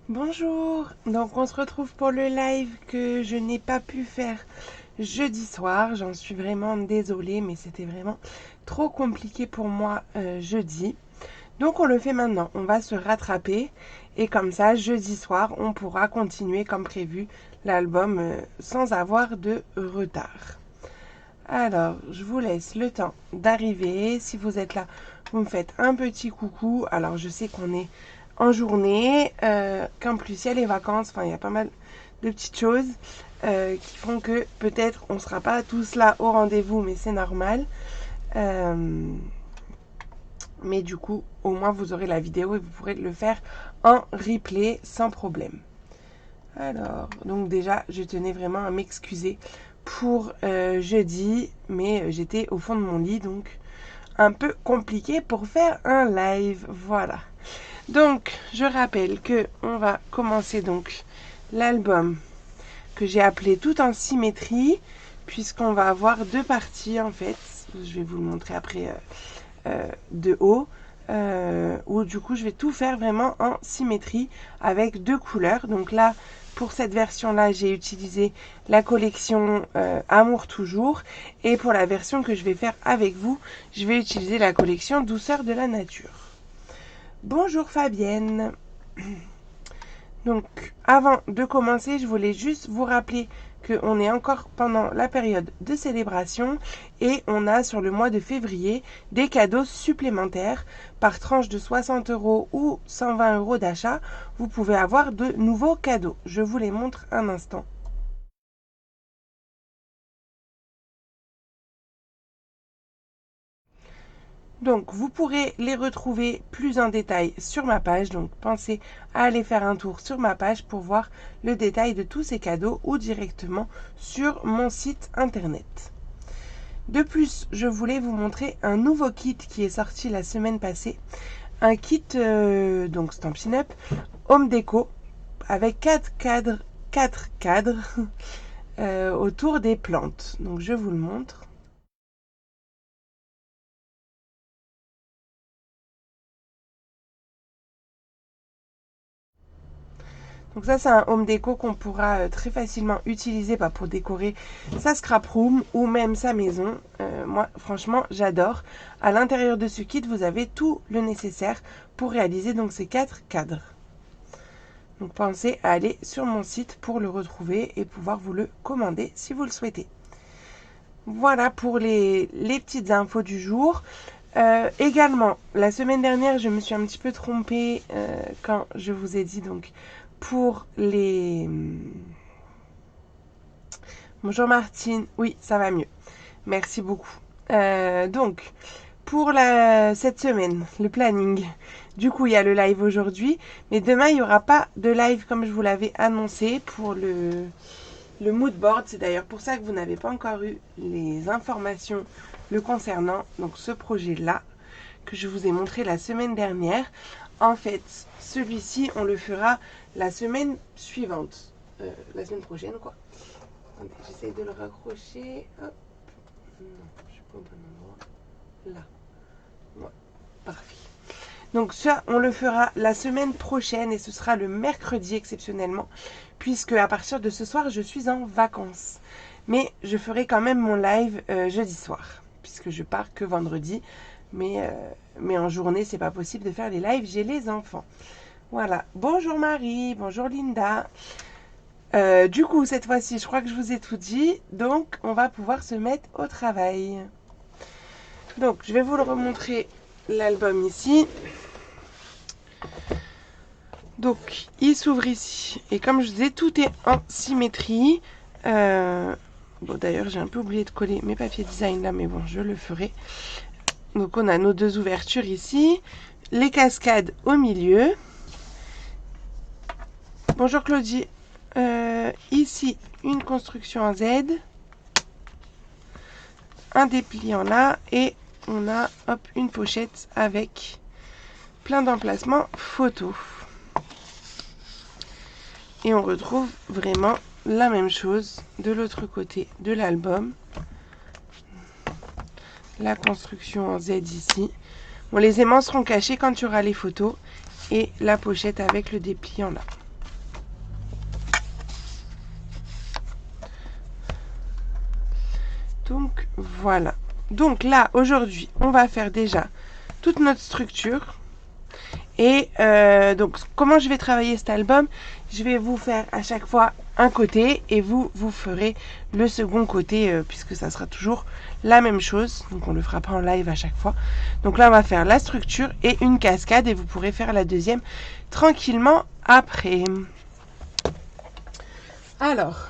Bonjour, donc on se retrouve pour le live que je n'ai pas pu faire jeudi soir. J'en suis vraiment désolée, mais c'était vraiment trop compliqué pour moi jeudi. Donc on le fait maintenant, on va se rattraper et comme ça jeudi soir on pourra continuer comme prévu l'album sans avoir de retard. Alors je vous laisse le temps d'arriver. Si vous êtes là, vous me faites un petit coucou. Alors je sais qu'on est en journée, qu'en plus il y a les vacances, enfin il y a pas mal de petites choses qui font que peut-être on ne sera pas tous là au rendez-vous, mais c'est normal. Mais du coup, au moins vous aurez la vidéo et vous pourrez le faire en replay sans problème. Alors, donc déjà, je tenais vraiment à m'excuser pour jeudi, mais j'étais au fond de mon lit, donc un peu compliqué pour faire un live. Voilà. Donc, je rappelle que on va commencer donc l'album que j'ai appelé Tout en symétrie, puisqu'on va avoir deux parties en fait. Je vais vous le montrer après de haut, où du coup je vais tout faire vraiment en symétrie avec deux couleurs. Donc là, pour cette version-là, j'ai utilisé la collection Amour Toujours. Et pour la version que je vais faire avec vous, je vais utiliser la collection Douceur de la Nature. Bonjour Fabienne. Donc, avant de commencer, je voulais juste vous rappeler qu'on est encore pendant la période de célébration et on a sur le mois de février des cadeaux supplémentaires par tranche de 60 € ou 120 € d'achat. Vous pouvez avoir de nouveaux cadeaux. Je vous les montre un instant. Donc, vous pourrez les retrouver plus en détail sur ma page. Donc, pensez à aller faire un tour sur ma page pour voir le détail de tous ces cadeaux ou directement sur mon site internet. De plus, je voulais vous montrer un nouveau kit qui est sorti la semaine passée. Un kit, donc Stampin' Up, Home Déco, avec 4 cadres autour des plantes. Donc, je vous le montre. Donc ça, c'est un home déco qu'on pourra très facilement utiliser pour décorer sa scrap room ou même sa maison. Moi, franchement, j'adore. À l'intérieur de ce kit, vous avez tout le nécessaire pour réaliser donc ces 4 cadres. Donc pensez à aller sur mon site pour le retrouver et pouvoir vous le commander si vous le souhaitez. Voilà pour les petites infos du jour. Également, la semaine dernière, je me suis un petit peu trompée quand je vous ai dit donc pour les... Bonjour Martine, oui, ça va mieux. Merci beaucoup. Donc, pour cette semaine, le planning. Du coup, il y a le live aujourd'hui, mais demain, il n'y aura pas de live comme je vous l'avais annoncé pour le mood board. C'est d'ailleurs pour ça que vous n'avez pas encore eu les informations le concernant. Donc, ce projet-là, que je vous ai montré la semaine dernière. En fait, celui-ci, on le fera la semaine suivante. La semaine prochaine, quoi. J'essaie de le raccrocher. Hop. Non, je suis pas au bon endroit. Là. Ouais, parfait. Donc ça, on le fera la semaine prochaine et ce sera le mercredi exceptionnellement, puisque à partir de ce soir, je suis en vacances. Mais je ferai quand même mon live jeudi soir, puisque je pars que vendredi. Mais en journée, c'est pas possible de faire les lives, j'ai les enfants. Voilà. Bonjour Marie, bonjour Linda. Du coup, cette fois-ci, je crois que je vous ai tout dit. Donc, on va pouvoir se mettre au travail. Donc, je vais vous le remontrer l'album ici. Donc, il s'ouvre ici. Et comme je disais, tout est en symétrie. Bon, d'ailleurs, j'ai un peu oublié de coller mes papiers design là, mais bon, je le ferai. Donc, on a nos deux ouvertures ici. Les cascades au milieu. Bonjour Claudie. Ici, une construction en Z. Un dépliant là. Et on a hop, une pochette avec plein d'emplacements photos. Et on retrouve vraiment la même chose de l'autre côté de l'album. La construction en Z ici. Bon, les aimants seront cachés quand tu auras les photos. Et la pochette avec le dépliant là. Donc voilà. Donc là, aujourd'hui, on va faire déjà toute notre structure. Et donc, comment je vais travailler cet album? Je vais vous faire à chaque fois un côté et vous ferez le second côté puisque ça sera toujours la même chose. Donc, on ne le fera pas en live à chaque fois. Donc là, on va faire la structure et une cascade et vous pourrez faire la deuxième tranquillement après. Alors,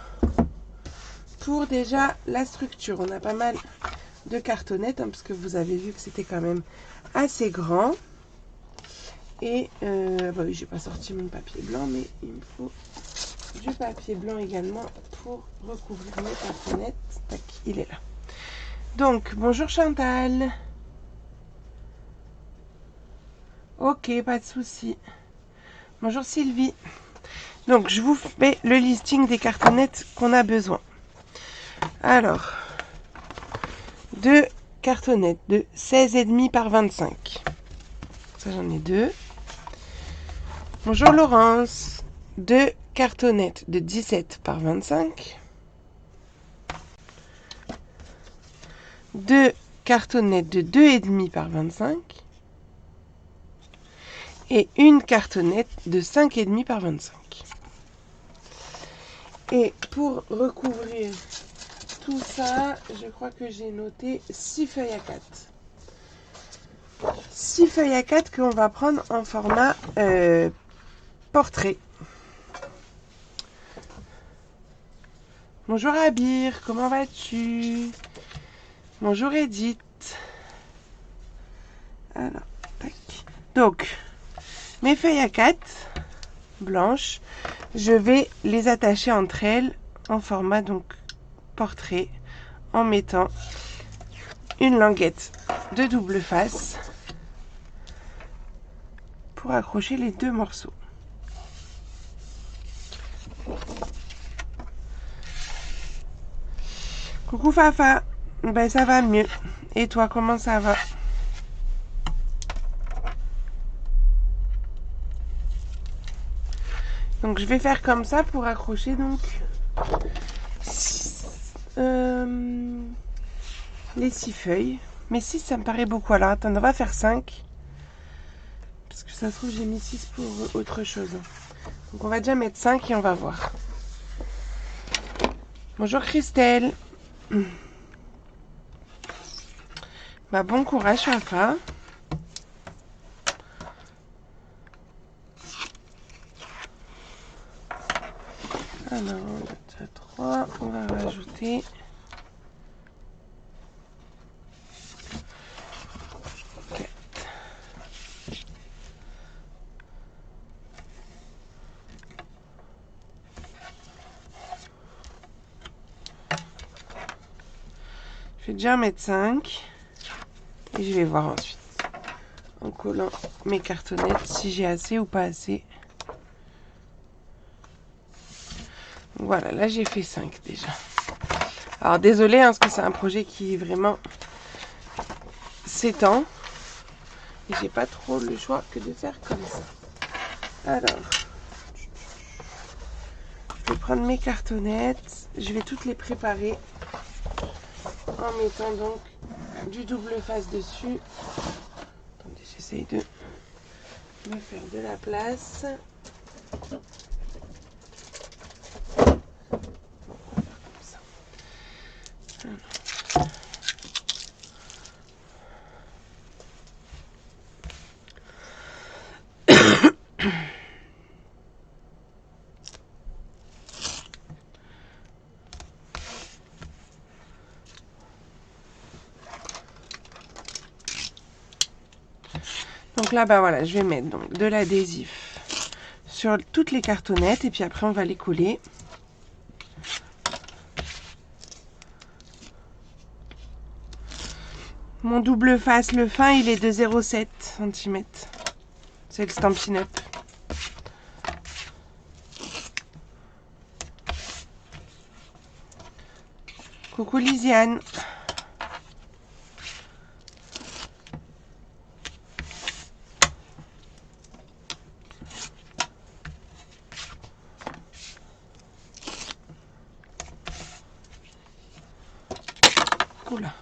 pour déjà la structure, on a pas mal de cartonnettes parce que vous avez vu que c'était quand même assez grand. Et bah oui, j'ai pas sorti mon papier blanc, mais il me faut du papier blanc également pour recouvrir mes cartonnettes. Tac, il est là. Donc, bonjour Chantal. Ok, pas de souci. Bonjour Sylvie. Donc, je vous fais le listing des cartonnettes qu'on a besoin. Alors, deux cartonnettes de 16,5 par 25. Ça, j'en ai deux. Bonjour Laurence. Deux cartonnettes de 17 par 25. Deux cartonnettes de 2,5 par 25. Et une cartonnette de 5,5 par 25. Et pour recouvrir tout ça, je crois que j'ai noté 6 feuilles à 4. 6 feuilles à 4 qu'on va prendre en format portrait. Bonjour Abir, comment vas-tu? Bonjour Edith. Alors, tac. Donc, mes feuilles à 4 blanches, je vais les attacher entre elles en format donc portrait en mettant une languette de double face pour accrocher les deux morceaux. Coucou Fafa, ben ça va mieux. Et toi, comment ça va? Donc je vais faire comme ça pour accrocher donc les 6 feuilles. Mais 6 ça me paraît beaucoup. Alors attends, on va faire 5. Parce que ça se trouve j'ai mis 6 pour autre chose. Donc on va déjà mettre 5 et on va voir. Bonjour Christelle. Bah, bon courage Fafa. Alors, on a déjà 3. On va rajouter. Je vais déjà mettre 5. Et je vais voir ensuite. En collant mes cartonnettes si j'ai assez ou pas assez. Voilà, là j'ai fait 5 déjà. Alors désolé parce que c'est un projet qui vraiment s'étend. Et j'ai pas trop le choix que de faire comme ça. Alors, je vais prendre mes cartonnettes. Je vais toutes les préparer en mettant donc du double face dessus. Attendez, j'essaye de me faire de la place. Donc là, bah voilà, je vais mettre donc de l'adhésif sur toutes les cartonnettes et puis après on va les coller. Mon double face, le fin, il est de 0,7 cm. C'est le Stampin' Up. Coucou Lisiane. Oula.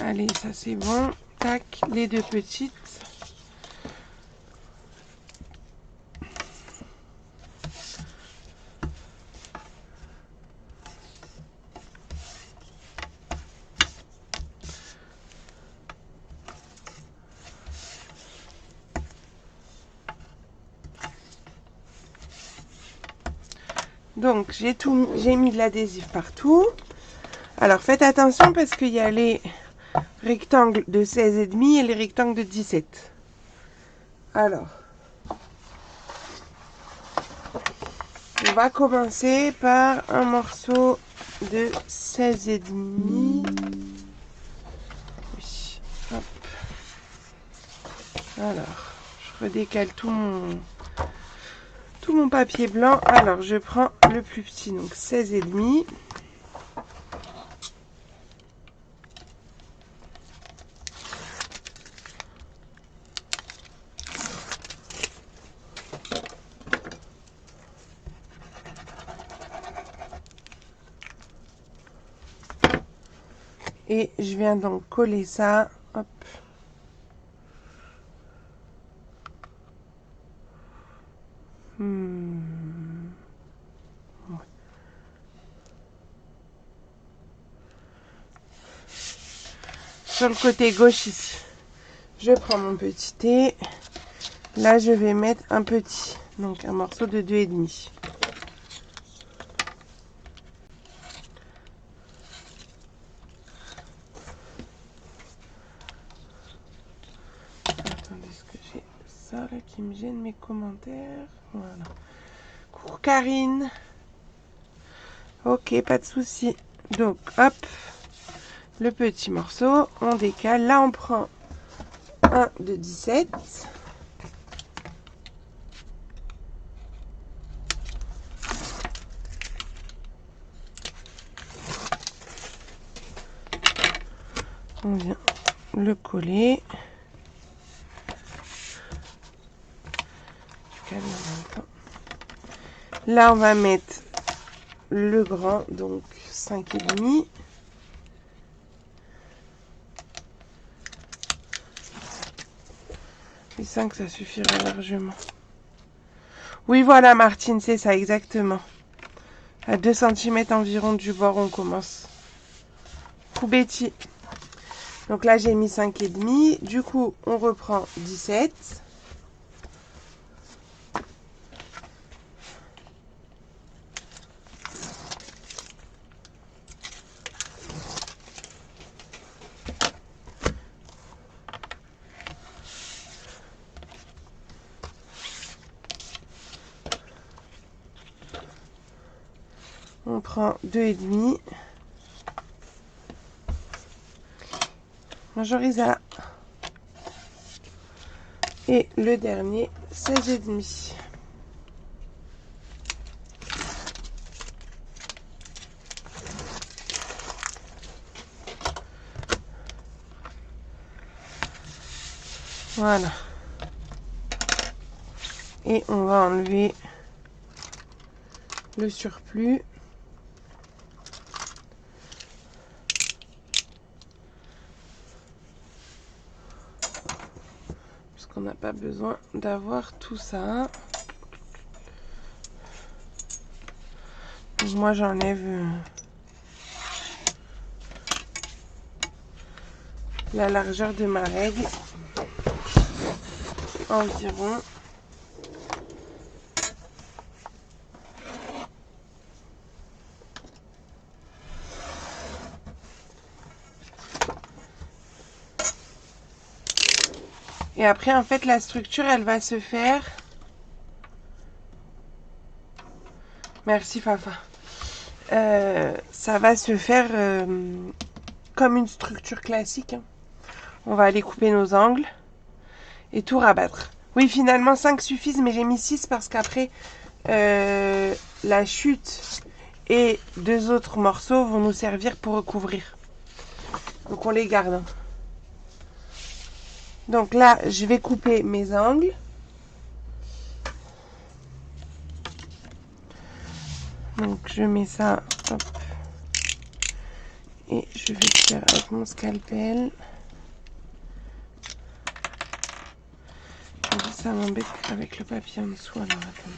Allez, ça c'est bon. Tac, les deux petites. Donc j'ai mis de l'adhésif partout. Alors faites attention parce qu'il y a les rectangles de 16,5 et les rectangles de 17. Alors, on va commencer par un morceau de 16,5. Oui. Hop. Alors, je redécale tout mon papier blanc. Alors, je prends le plus petit, donc 16,5. Et je viens donc coller ça. Hop. Sur le côté gauche ici, je prends mon petit thé. Là, je vais mettre un petit, donc un morceau de 2,5. Attendez, est-ce que j'ai ça là qui me gêne mes commentaires? Voilà. Coucou Karine. Ok, pas de souci. Donc, hop, le petit morceau, on décale. Là, on prend un de 17. On vient le coller. Là, on va mettre le grand, donc 5,5. Et 5, ça suffira largement. Oui, voilà, Martine, c'est ça, exactement. À 2 cm environ du bord, on commence. Coup Betty. Donc là, j'ai mis 5,5. Du coup, on reprend 17. On prend 2,5. Bonjour Isa. Et le dernier, 16,5. Voilà. Et on va enlever le surplus. Parce qu'on n'a pas besoin d'avoir tout ça. Donc moi j'enlève la largeur de ma règle. Environ. Et après, en fait, la structure, elle va se faire... Merci, Fafa. Ça va se faire comme une structure classique. Hein. On va aller couper nos angles et tout rabattre. Oui, finalement, 5 suffisent, mais j'ai mis 6 parce qu'après, la chute et 2 autres morceaux vont nous servir pour recouvrir. Donc on les garde. Donc là, je vais couper mes angles. Donc je mets ça, hop. Et je vais le faire avec mon scalpel. Ça m'embête avec le papier en dessous. Alors attendez.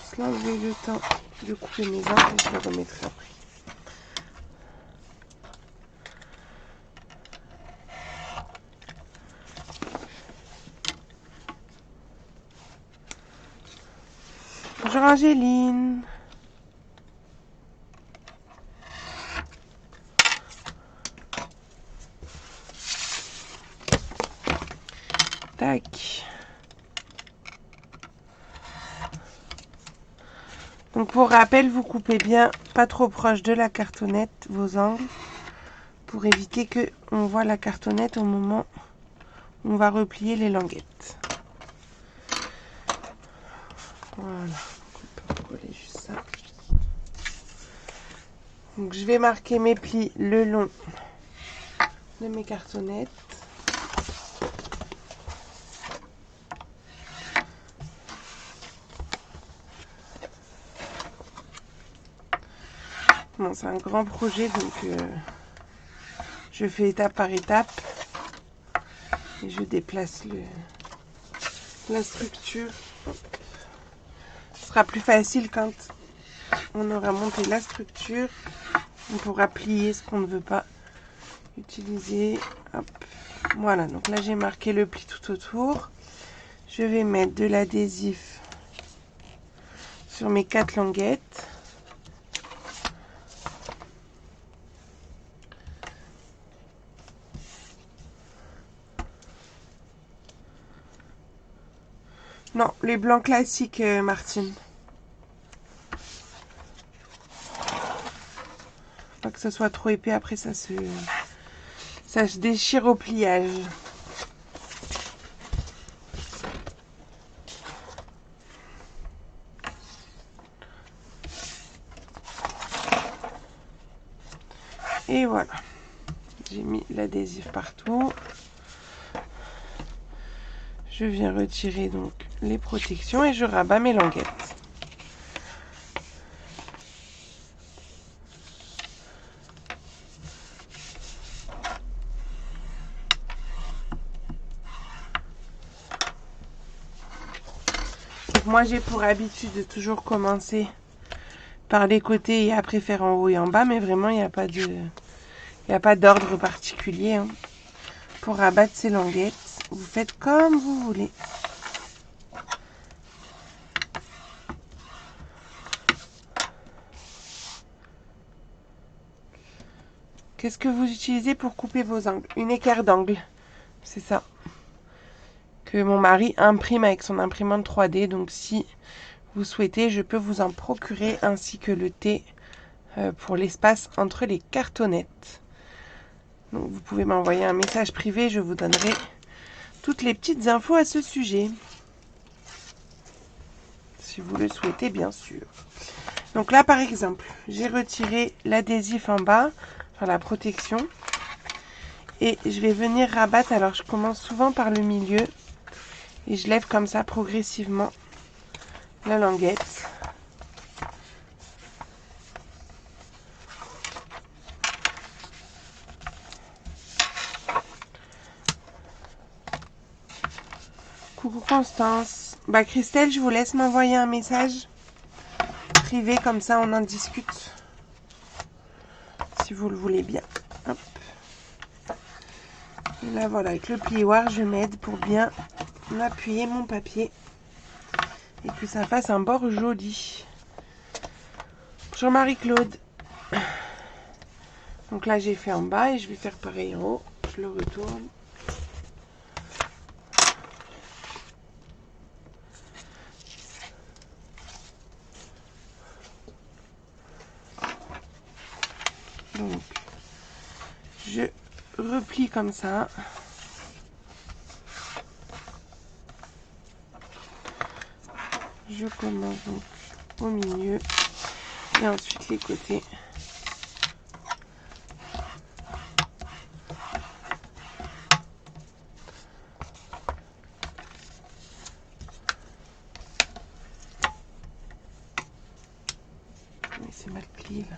Juste là, j'ai le temps de couper mes angles et je le remettrai après. Bonjour Angéline. Tac. Donc pour rappel, vous coupez bien pas trop proche de la cartonnette vos angles pour éviter que on voit la cartonnette au moment où on va replier les languettes. Voilà. On peut coller juste ça. Donc je vais marquer mes plis le long de mes cartonnettes. Bon, c'est un grand projet, donc je fais étape par étape et je déplace la structure. Ce sera plus facile quand on aura monté la structure. On pourra plier ce qu'on ne veut pas utiliser. Hop. Voilà, donc là j'ai marqué le pli tout autour. Je vais mettre de l'adhésif sur mes 4 languettes. Non, les blancs classiques, Martine. Pas que ce soit trop épais, après ça se déchire au pliage. Et voilà, j'ai mis l'adhésif partout. Je viens retirer donc les protections et je rabats mes languettes. Donc moi j'ai pour habitude de toujours commencer par les côtés et après faire en haut et en bas, mais vraiment il n'y a pas d'ordre particulier hein. Pour rabattre ces languettes. Vous faites comme vous voulez. Qu'est-ce que vous utilisez pour couper vos angles? Une équerre d'angle. C'est ça. Que mon mari imprime avec son imprimante 3D. Donc si vous souhaitez, je peux vous en procurer ainsi que le thé pour l'espace entre les cartonnettes. Donc vous pouvez m'envoyer un message privé. Je vous donnerai toutes les petites infos à ce sujet. Si vous le souhaitez, bien sûr. Donc là, par exemple, j'ai retiré l'adhésif en bas, enfin la protection. Et je vais venir rabattre. Alors, je commence souvent par le milieu. Et je lève comme ça progressivement la languette. Coucou Constance. Bah Christelle, je vous laisse m'envoyer un message privé, comme ça on en discute. Si vous le voulez bien. Hop. Et là voilà, avec le plioir, je m'aide pour bien appuyer mon papier. Et que ça fasse un bord joli. Bonjour Marie-Claude. Donc là j'ai fait en bas et je vais faire pareil en haut. Je le retourne. Donc, je replie comme ça. je commence donc au milieu et ensuite les côtés. C'est mal plié là.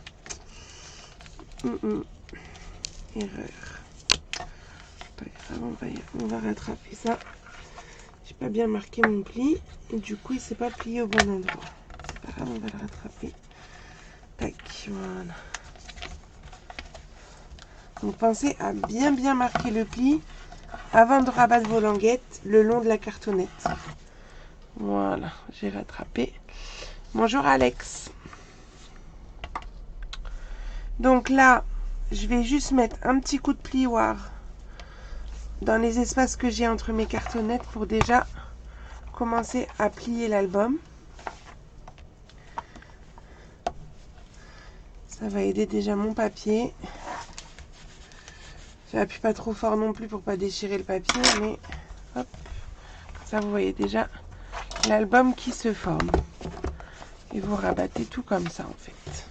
Erreur. Pas grave, on va rattraper ça. J'ai pas bien marqué mon pli et du coup il s'est pas plié au bon endroit. C'est pas grave, on va le rattraper. Tac, voilà. Donc pensez à bien marquer le pli avant de rabattre vos languettes le long de la cartonnette. Voilà, j'ai rattrapé. Bonjour Alex. Donc là, je vais juste mettre un petit coup de plioir dans les espaces que j'ai entre mes cartonnettes pour déjà commencer à plier l'album. Ça va aider déjà mon papier. J'appuie pas trop fort non plus pour pas déchirer le papier, mais hop, ça vous voyez déjà l'album qui se forme. Et vous rabattez tout comme ça en fait.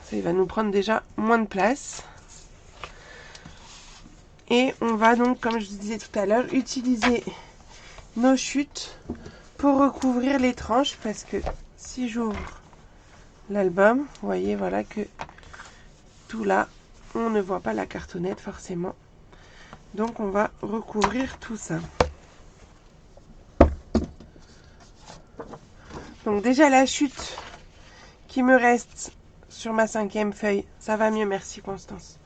Ça il va nous prendre déjà moins de place. Et on va donc, comme je disais tout à l'heure, utiliser nos chutes pour recouvrir les tranches parce que si j'ouvre l'album, vous voyez voilà que tout là, on ne voit pas la cartonnette forcément. Donc on va recouvrir tout ça. Donc déjà la chute qui me reste sur ma 5e feuille, ça va mieux, merci Constance.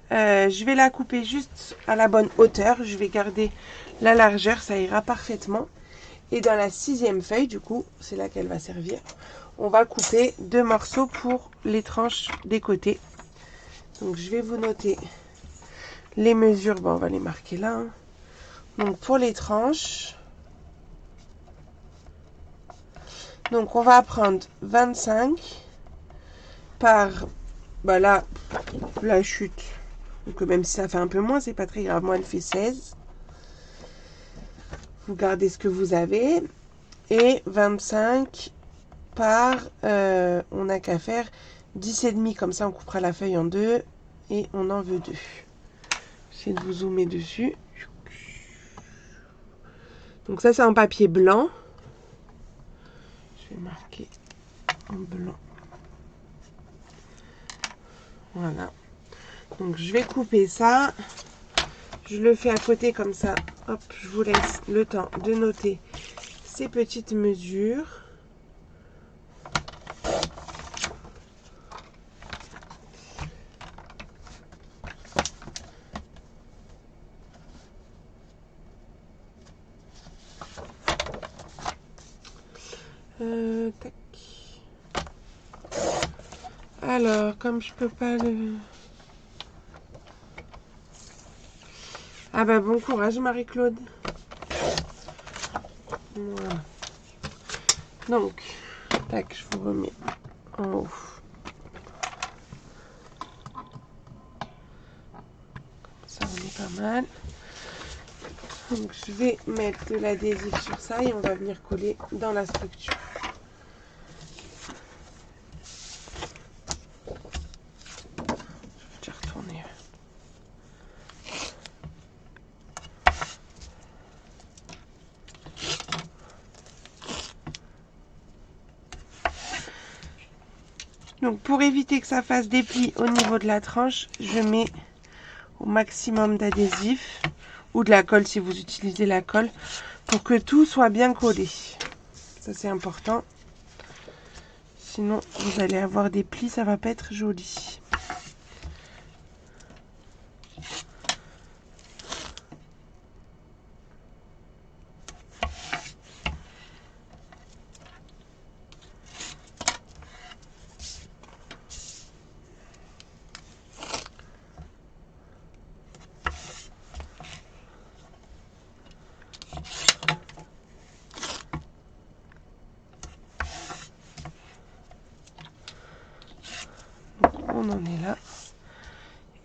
Je vais la couper juste à la bonne hauteur, je vais garder la largeur, ça ira parfaitement. Et dans la 6e feuille, du coup, c'est là qu'elle va servir, on va couper 2 morceaux pour les tranches des côtés. Donc je vais vous noter les mesures, bon on va les marquer là. Hein. Donc pour les tranches, donc on va prendre 25 par, bah là, la chute. Donc même si ça fait un peu moins, c'est pas très grave. Moi elle fait 16. Vous gardez ce que vous avez. Et 25 par, on n'a qu'à faire 10,5. Comme ça on coupera la feuille en deux. Et on en veut 2. J'essaie de vous zoomer dessus. Donc ça c'est un papier blanc. Je vais marquer en blanc. Voilà. Donc je vais couper ça. Je le fais à côté comme ça. Hop, je vous laisse le temps de noter ces petites mesures. Tac. Alors, comme je peux pas le... Ah bah bon courage Marie-Claude. Voilà. Donc, tac, je vous remets en haut. Ça on est pas mal. Donc je vais mettre de l'adhésif sur ça et on va venir coller dans la structure. Je vais retourner. Donc pour éviter que ça fasse des plis au niveau de la tranche, je mets au maximum d'adhésif ou de la colle si vous utilisez la colle pour que tout soit bien collé. Ça c'est important. Sinon vous allez avoir des plis, ça va pas être joli. On en est là.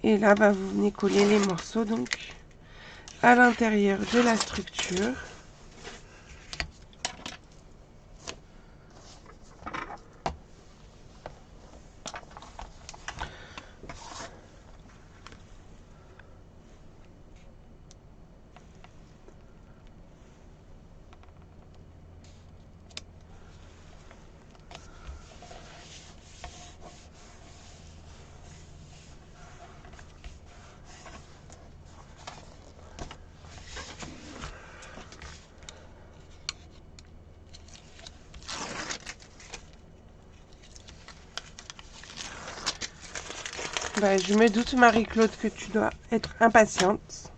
Et là, bah, vous venez coller les morceaux donc à l'intérieur de la structure. Bah, je me doute, Marie-Claude, que tu dois être impatiente.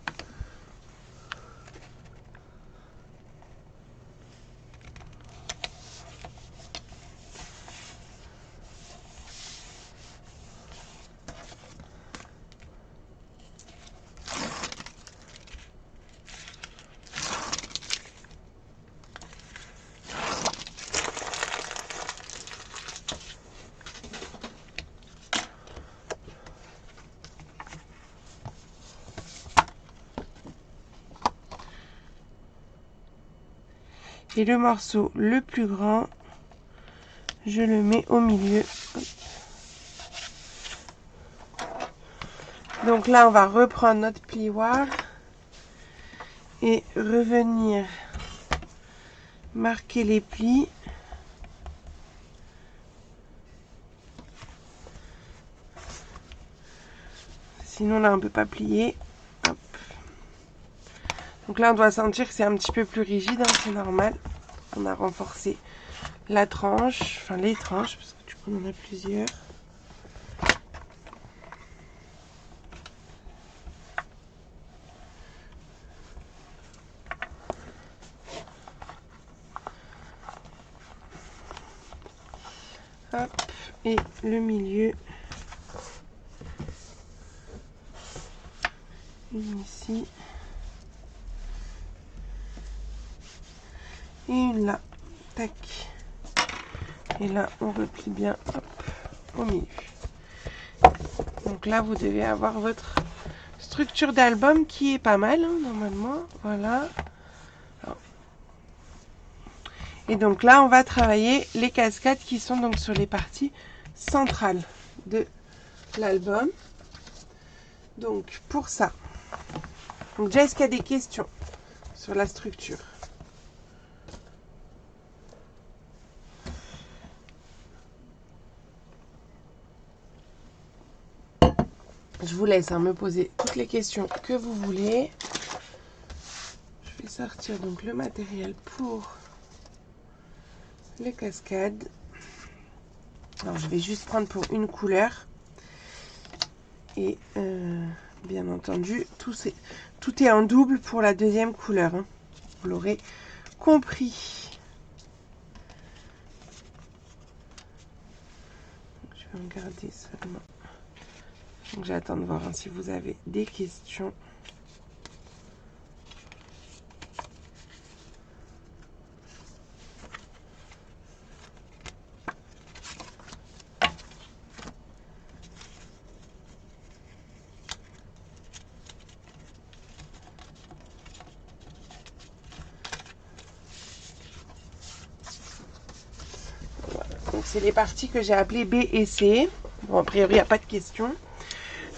Et le morceau le plus grand, je le mets au milieu. Donc là, on va reprendre notre plioir et revenir marquer les plis. Sinon, là, on ne peut pas plier. Hop. Donc là, on doit sentir que c'est un petit peu plus rigide, hein, c'est normal. On a renforcé la tranche, enfin les tranches, parce que du coup, on en a plusieurs. Hop, et le milieu. Une ici. Et une là. Tac. Et là, on replie bien, hop, au milieu. Donc là, vous devez avoir votre structure d'album qui est pas mal, hein, normalement. Voilà. Et donc là, on va travailler les cascades qui sont donc sur les parties centrales de l'album. Donc pour ça, donc déjà, est-ce qu'il y a des questions sur la structure? Je vous laisse me poser toutes les questions que vous voulez. Je vais sortir donc le matériel pour les cascades. Alors je vais juste prendre pour une couleur. Et bien entendu, tout est en double pour la deuxième couleur. Hein. Vous l'aurez compris. Donc, je vais regarder seulement. Donc j'attends de voir hein, si vous avez des questions. Donc c'est les parties que j'ai appelées B et C. Bon, a priori, il n'y a pas de questions.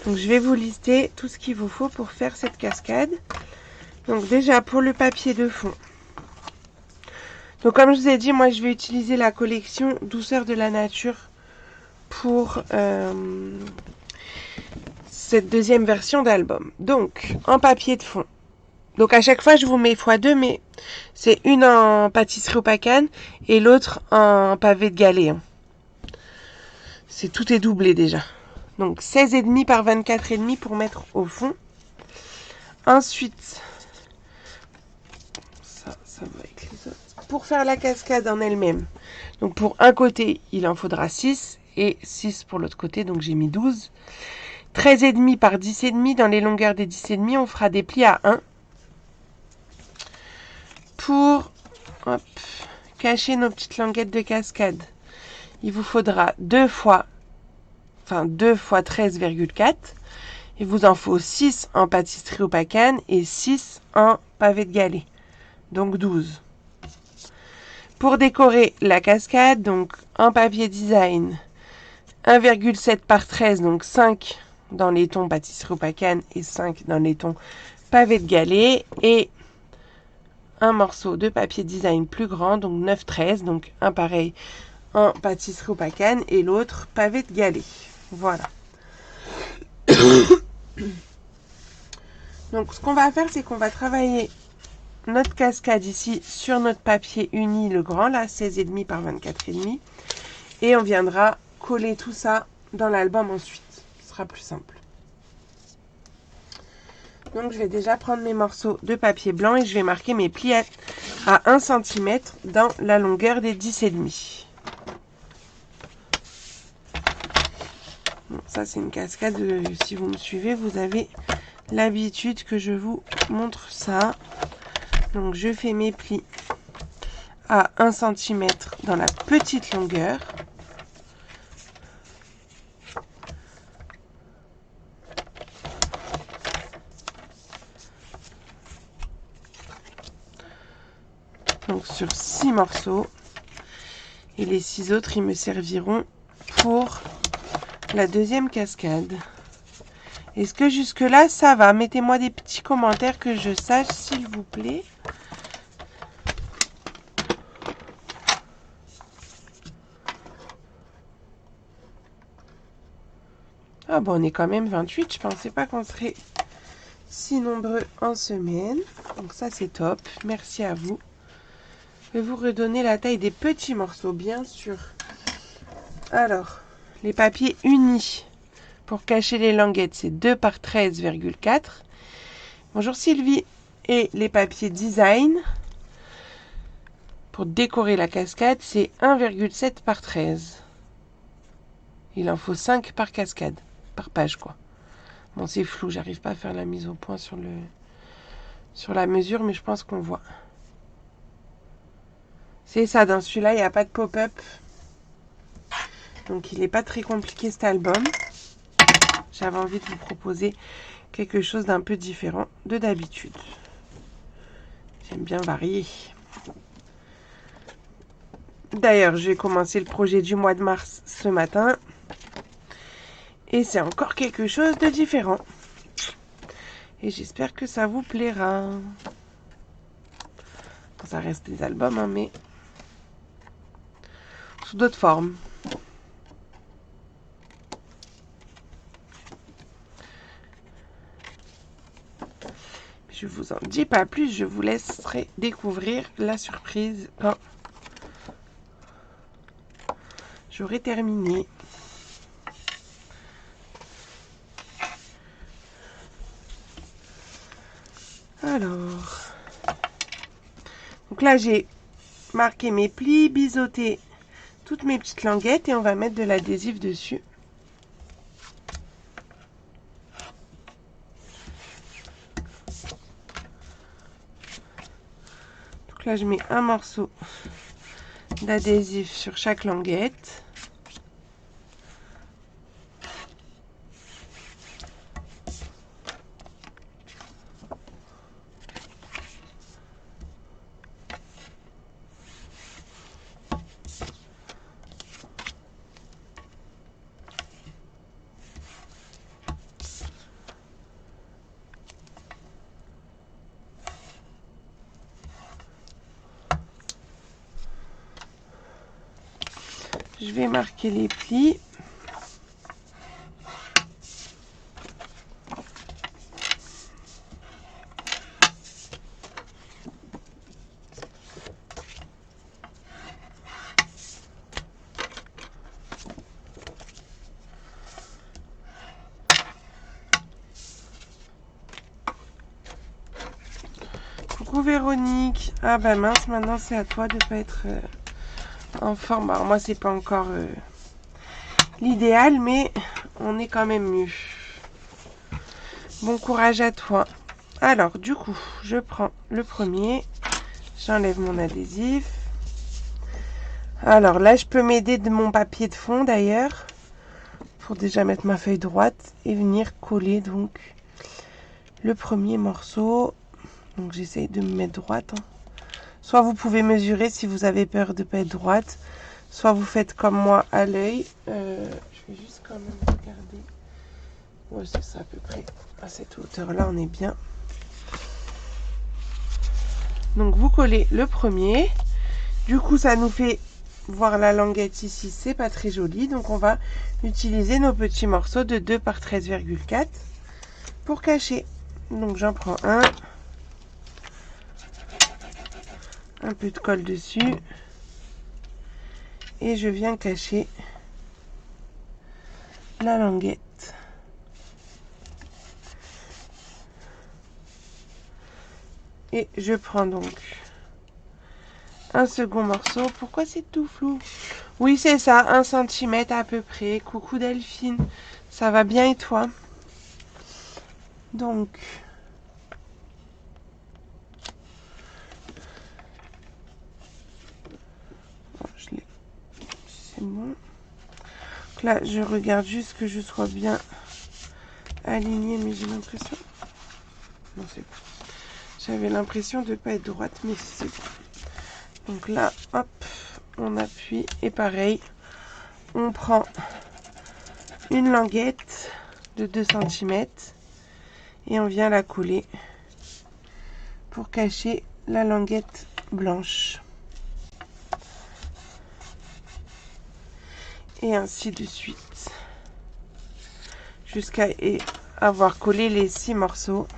Donc je vais vous lister tout ce qu'il vous faut pour faire cette cascade. Donc déjà pour le papier de fond. Donc comme je vous ai dit, moi je vais utiliser la collection Douceur de la nature pour cette deuxième version d'album. Donc en papier de fond. Donc à chaque fois je vous mets x2, mais c'est une en pâtisserie au pacane et l'autre en pavé de galets. Hein. Tout est doublé déjà. Donc 16,5 par 24,5 pour mettre au fond. Ensuite, ça va avec les autres. Pour faire la cascade en elle-même, donc pour un côté, il en faudra 6 et 6 pour l'autre côté, donc j'ai mis 12. 13,5 par 10,5, dans les longueurs des 10,5, on fera des plis à 1. Pour cacher nos petites languettes de cascade, il vous faudra 2 fois 13,4. Il vous en faut 6 en pâtisserie au pacane et 6 en pavé de galets. Donc 12. Pour décorer la cascade, donc en papier design, 1,7 par 13, donc 5 dans les tons pâtisserie au pacane et 5 dans les tons pavé de galets. Et un morceau de papier design plus grand, donc 9,13, donc un pareil en pâtisserie au pacane et l'autre pavé de galets. Voilà. Donc ce qu'on va faire, c'est qu'on va travailler notre cascade ici sur notre papier uni, le grand, là, 16,5 par 24,5. Et on viendra coller tout ça dans l'album ensuite. Ce sera plus simple. Donc je vais déjà prendre mes morceaux de papier blanc et je vais marquer mes plis à 1 cm dans la longueur des 10,5. Bon, ça c'est une cascade, si vous me suivez, vous avez l'habitude que je vous montre ça. Donc je fais mes plis à 1 cm dans la petite longueur. Donc sur 6 morceaux. Et les 6 autres, ils me serviront pour la deuxième cascade. Est-ce que jusque-là, ça va? Mettez-moi des petits commentaires que je sache, s'il vous plaît. Ah bon, on est quand même 28. Je pensais pas qu'on serait si nombreux en semaine. Donc ça, c'est top. Merci à vous. Je vais vous redonner la taille des petits morceaux, bien sûr. Alors, les papiers unis pour cacher les languettes, c'est 2 par 13,4. Bonjour Sylvie. Et les papiers design pour décorer la cascade, c'est 1,7 par 13. Il en faut 5 par cascade, par page quoi. Bon, c'est flou, j'arrive pas à faire la mise au point sur la mesure, mais je pense qu'on voit. C'est ça, dans celui-là, il n'y a pas de pop-up. Donc, il n'est pas très compliqué cet album. J'avais envie de vous proposer quelque chose d'un peu différent de d'habitude. J'aime bien varier. D'ailleurs, j'ai commencé le projet du mois de mars ce matin. Et c'est encore quelque chose de différent. Et j'espère que ça vous plaira. Ça reste des albums, hein, mais sous d'autres formes. Je vous en dis pas plus, je vous laisserai découvrir la surprise quand j'aurai terminé. Alors, donc là j'ai marqué mes plis, biseauté toutes mes petites languettes et on va mettre de l'adhésif dessus. Donc là je mets un morceau d'adhésif sur chaque languette. Je vais marquer les plis. Coucou Véronique. Ah bah mince, maintenant c'est à toi de pas être en forme. Alors moi c'est pas encore l'idéal, mais on est quand même mieux. Bon courage à toi. Alors du coup, je prends le premier. J'enlève mon adhésif. Alors là, je peux m'aider de mon papier de fond d'ailleurs. Pour déjà mettre ma feuille droite et venir coller donc le premier morceau. Donc j'essaye de me mettre droite. Hein. Soit vous pouvez mesurer si vous avez peur de ne pas être droite. Soit vous faites comme moi à l'œil. Je vais juste quand même regarder. Ouais, c'est ça à peu près. À cette hauteur-là, on est bien. Donc vous collez le premier. Du coup, ça nous fait voir la languette ici. C'est pas très joli. Donc on va utiliser nos petits morceaux de 2 par 13,4 pour cacher. Donc j'en prends un. Un peu de colle dessus. Et je viens cacher la languette. Et je prends donc un second morceau. Pourquoi c'est tout flou? Oui, c'est ça, 1 cm à peu près. Coucou Delphine, ça va bien et toi? Donc, c'est bon. Donc là, je regarde juste que je sois bien alignée, mais j'ai l'impression... Non, c'est bon. J'avais l'impression de ne pas être droite, mais c'est bon. Donc là, hop, on appuie et pareil, on prend une languette de 2 cm et on vient la coller pour cacher la languette blanche. Et ainsi de suite, jusqu'à avoir collé les 6 morceaux.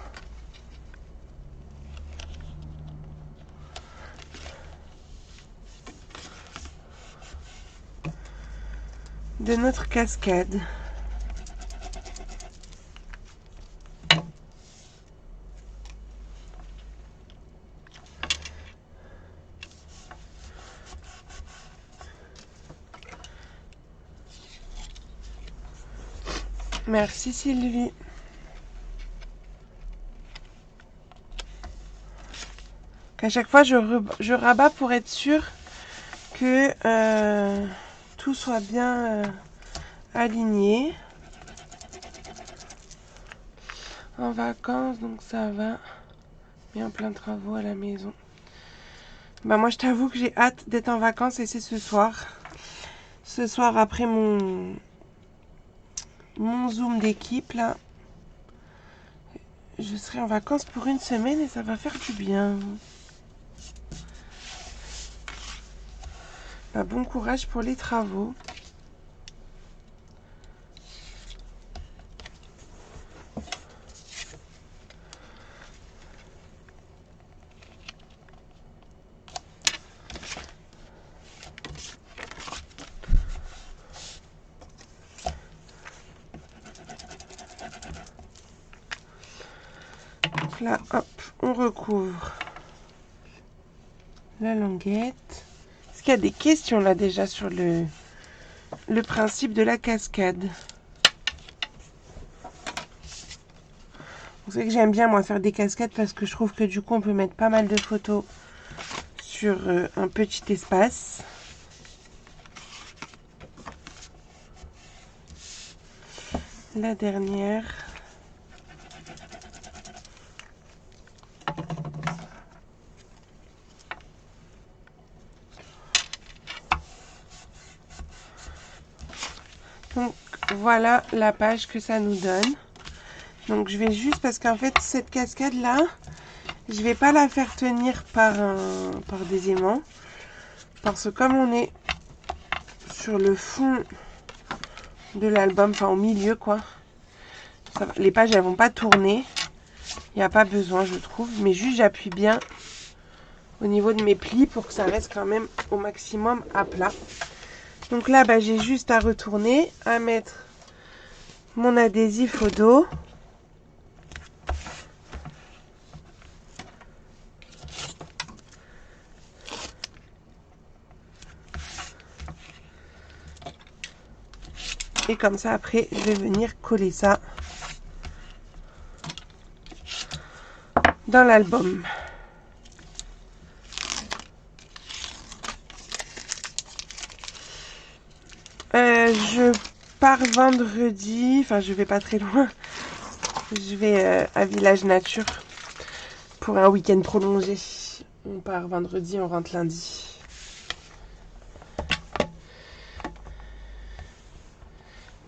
De notre cascade. Merci Sylvie. À chaque fois, je rabats pour être sûre que tout soit bien aligné. En vacances, donc ça va. Mais en plein travaux à la maison. Bah moi, je t'avoue que j'ai hâte d'être en vacances et c'est ce soir. Ce soir, après mon Zoom d'équipe, là, je serai en vacances pour 1 semaine et ça va faire du bien. Bah, bon courage pour les travaux. Donc là, hop, on recouvre la languette. Est-ce qu'il y a des questions là déjà sur le principe de la cascade? Vous savez que j'aime bien moi faire des cascades parce que je trouve que du coup on peut mettre pas mal de photos sur un petit espace. La dernière. Donc voilà la page que ça nous donne. Donc je vais juste, parce qu'en fait cette cascade là, je vais pas la faire tenir par des aimants. Parce que comme on est sur le fond de l'album, enfin au milieu quoi, les pages elles vont pas tourner. Il n'y a pas besoin je trouve, mais juste j'appuie bien au niveau de mes plis pour que ça reste quand même au maximum à plat. Donc là bah, j'ai juste à retourner, à mettre mon adhésif au dos. Et comme ça après je vais venir coller ça dans l'album. Je pars vendredi, enfin je vais pas très loin, je vais à Village Nature pour un week-end prolongé. On part vendredi, on rentre lundi.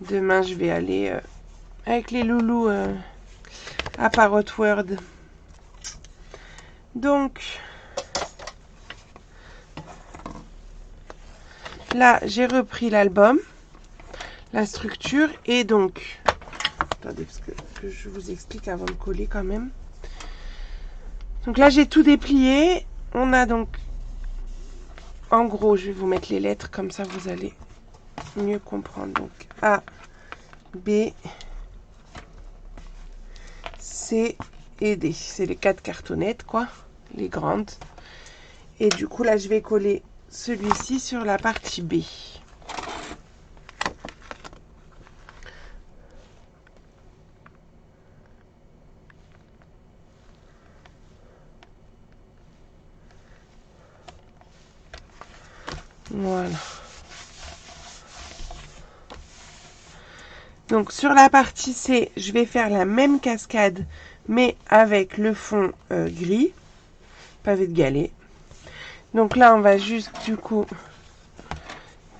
Demain je vais aller avec les loulous à Parrot World. Donc là j'ai repris l'album, la structure et donc attendez parce que je vous explique avant de coller quand même. Donc là j'ai tout déplié. On a donc en gros je vais vous mettre les lettres comme ça vous allez mieux comprendre. Donc A, B, C et D. C'est les 4 cartonnettes quoi. les grandes. Et du coup, là, je vais coller celui-ci sur la partie B. Voilà. Donc sur la partie C, je vais faire la même cascade, mais avec le fond gris, pavé de galets. Donc là, on va juste du coup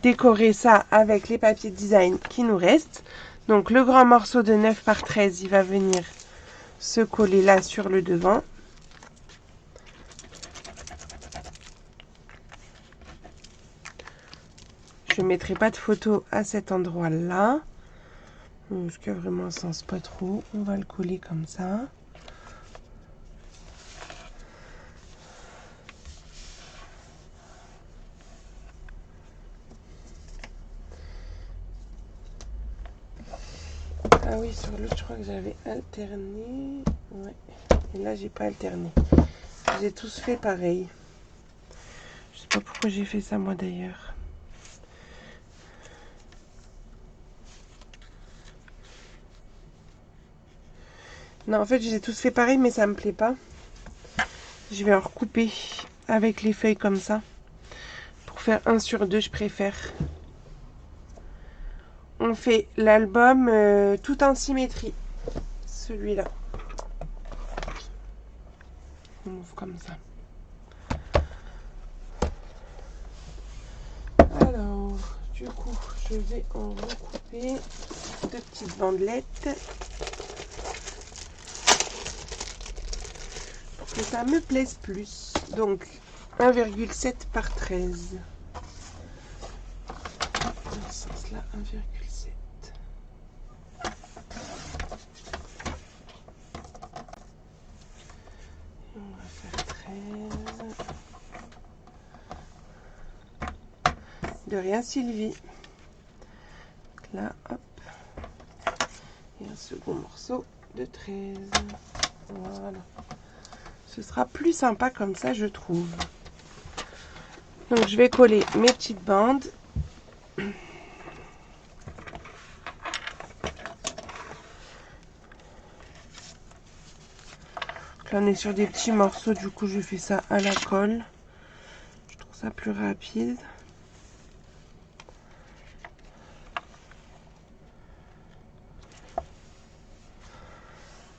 décorer ça avec les papiers de design qui nous restent. Donc le grand morceau de 9 par 13, il va venir se coller là sur le devant. Je ne mettrai pas de photo à cet endroit-là. Parce qu'il y a vraiment un sens pas trop. On va le coller comme ça. Ah oui, sur l'autre, je crois que j'avais alterné. Ouais. Et là, j'ai pas alterné. J'ai tous fait pareil. Je sais pas pourquoi j'ai fait ça moi d'ailleurs. Non, en fait, j'ai tous fait pareil, mais ça me plaît pas. Je vais en recouper avec les feuilles comme ça. Pour faire 1 sur 2, je préfère. On fait l'album tout en symétrie. Celui-là. On ouvre comme ça. Alors, du coup, je vais en recouper 2 petites bandelettes. Pour que ça me plaise plus. Donc, 1,7 par 13. Dans ce sens-là, 1,7. On va faire 13. De rien, Sylvie. Là, hop. Et un second morceau de 13. Voilà. Ce sera plus sympa comme ça, je trouve. Donc, je vais coller mes petites bandes. Là, on est sur des petits morceaux, du coup, je fais ça à la colle. Je trouve ça plus rapide.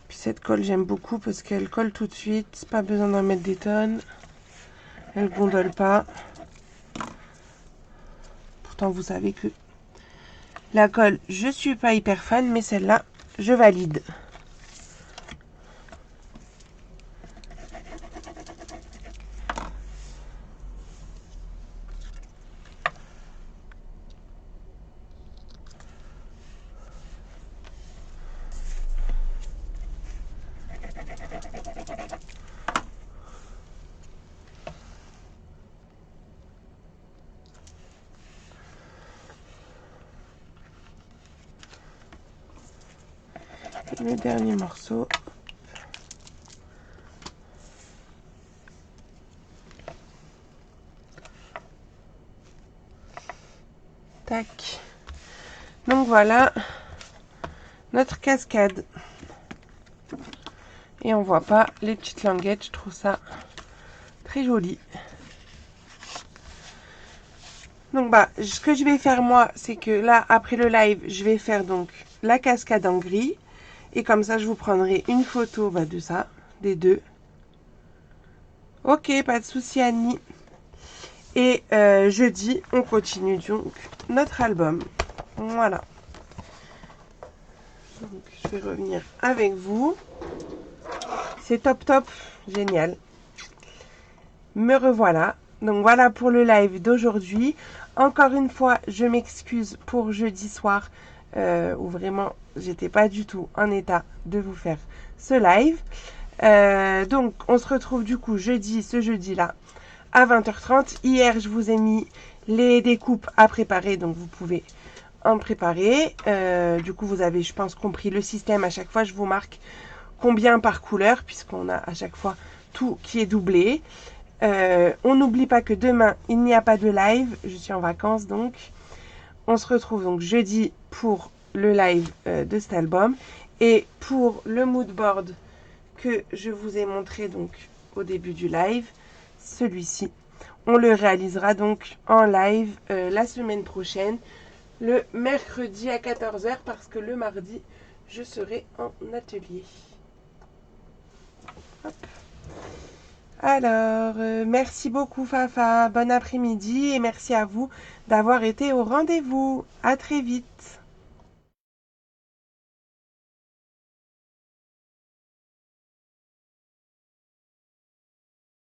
Puis cette colle, j'aime beaucoup parce qu'elle colle tout de suite. Pas besoin d'en mettre des tonnes. Elle gondole pas. Pourtant, vous savez que la colle, je suis pas hyper fan, mais celle-là, je valide. Le dernier morceau. Tac. Donc voilà notre cascade. Et on voit pas les petites languettes. Je trouve ça très joli. Donc bah, ce que je vais faire moi, c'est que là, après le live, je vais faire donc la cascade en gris. Et comme ça, je vous prendrai une photo de ça, des deux. Ok, pas de souci, Annie. Et jeudi, on continue donc notre album. Voilà. Donc, je vais revenir avec vous. C'est top, top. Génial. Me revoilà. Donc, voilà pour le live d'aujourd'hui. Encore une fois, je m'excuse pour jeudi soir. Où vraiment j'étais pas du tout en état de vous faire ce live. Donc on se retrouve du coup ce jeudi là à 20h30. Hier je vous ai mis les découpes à préparer, donc vous pouvez en préparer. Du coup vous avez, je pense, compris le système. À chaque fois je vous marque combien par couleur, puisqu'on a à chaque fois tout qui est doublé. On n'oublie pas que demain, il n'y a pas de live. Je suis en vacances, donc. On se retrouve donc jeudi pour le live de cet album. Et pour le mood board que je vous ai montré donc au début du live, celui-ci, on le réalisera donc en live la semaine prochaine, le mercredi à 14 h, parce que le mardi, je serai en atelier. Hop. Alors, merci beaucoup Fafa, bon après-midi et merci à vous d'avoir été au rendez-vous. À très vite.